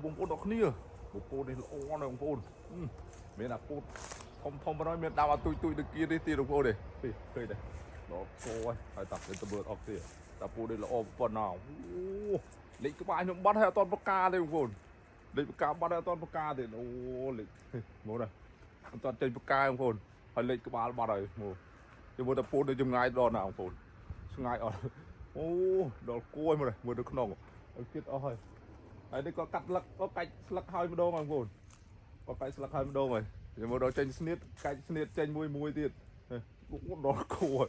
បងប្អូនអរគ្នាបងប្អូននេះល្អណាស់បងប្អូនមានអាពូតធំប៉ុណ្ណឹងមានដើមអាទុយដូចគៀនេះទៀតបងប្អូននេះឃើញដែរដល់គោហើយតាទៅមើលអស់ទៀតតាពូនេះល្អប៉ុណ្ណាអូលេខក្បាលខ្ញុំបាត់ហើយអត់តប្រកាទេបងប្អូនលេខប្រកាបាត់ហើយអត់តប្រកាទេអូលេខមកណាអត់តចេញប្រកាបងប្អូនហើយលេខក្បាលបាត់ហើយមកជាមួយតាពូនេះចម្ងាយដល់ណាបងប្អូនឆ្ងាយអត់អូដល់គួយមកមើលទៅក្នុងឲ្យគិតអស់ហើយហើយនេះក៏កាត់ស្លឹកក៏កាច់ស្លឹកហើយម្ដងបងប្អូនក៏កាច់ស្លឹកហើយម្ដងហើយយកមកដល់ចេញស្នៀតកាច់ស្នៀតចេញមួយទៀតដល់គួយ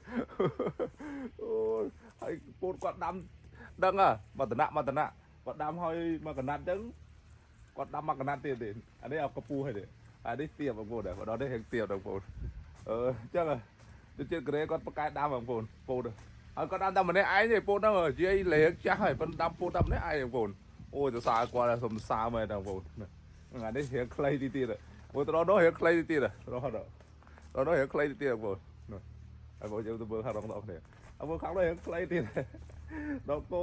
អូយហើយពូតគាត់ដាំដឹងហ៎មកតំណាក់គាត់ដាំហើយមកកណាត់អញ្ចឹងគាត់ដាំមកកណាត់ទៀតទេអានេះเอาកពូហើយទេអានេះទៀបបងប្អូនដល់នេះហេងទៀបបងប្អូនអញ្ចឹងទៅជិតក្រេគាត់បកកែដាំបងប្អូនពូតហើយគាត់ដាំតែម្នាក់ឯងទេពូតហ្នឹងនិយាយលេងចាស់ហើយប៉ុន្តែដាំពូតតែម្នាក់ឯងបងប្អូនអូយទៅសារគាត់សុំសារមែនបងប្អូនអានេះរៀងខ្លីទីទៀតមើលទៅដល់នោះរៀងខ្លីទីទៀតរហូតដល់នោះរៀងខ្លីទីទៀតបងប្អូនហើយបងយើងទៅមើលខាងដល់គ្នាហើយមើលខាងនោះរៀងខ្លីទៀតដល់គោ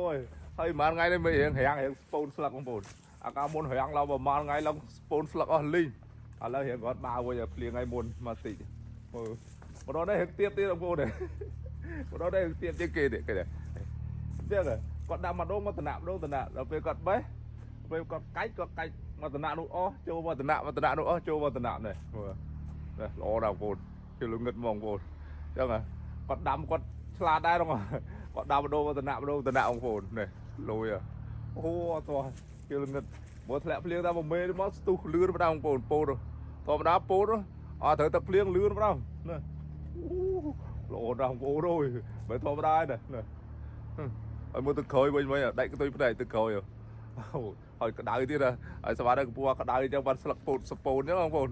ហើយប្រហែលថ្ងៃនេះមិនរៀងស្ពូនស្លឹកបងប្អូនអាកាលមុនរៀងឡើងប្រហែលថ្ងៃឡើងស្ពូនស្លឹកអស់លីងឥឡូវរៀងគាត់បាវិញភ្លៀងថ្ងៃមុនមកតិចមើលមកដល់នេះរៀងទៀតបងប្អូនមកដល់នេះទៀតជាងគេទៀតគេចឹងគាត់ដាំម្ដងមកតំណាក់ដល់ពេលគាត់បេះពេលគាត់កាច់មកតំណាក់នោះអស់ចូលមកតំណាក់នោះអស់ចូលមកតំណាក់នេះមើលល្អណាស់បងប្អូនជិះលងឹតហ្មងបងប្អូនចឹងគាត់ដាំគាត់ឆ្លាតដែរហ្នឹងគាត់ដាំម្ដងមកតំណាក់បងប្អូននេះលុយអូអត់ទោះជិះលងឹតមកធ្លាក់ភ្លៀងតាមមេមកស្ទុះលឿនម្ដងបងប្អូនពោតធម្មតាពោតអត់ត្រូវទឹកភ្លៀងលឿនម្ដងណាអូល្អណាស់បងប្អូនអើយមិនធម្មតាទេណាហើយមើលទឹកក្រោយវិញដាច់កតុយផ្នែកទឹកក្រោយហើយក្តៅទៀតហើយស្វាដល់កពស់ក្តៅអញ្ចឹងបាត់ស្លឹកពោតសពូនអញ្ចឹងបងប្អូន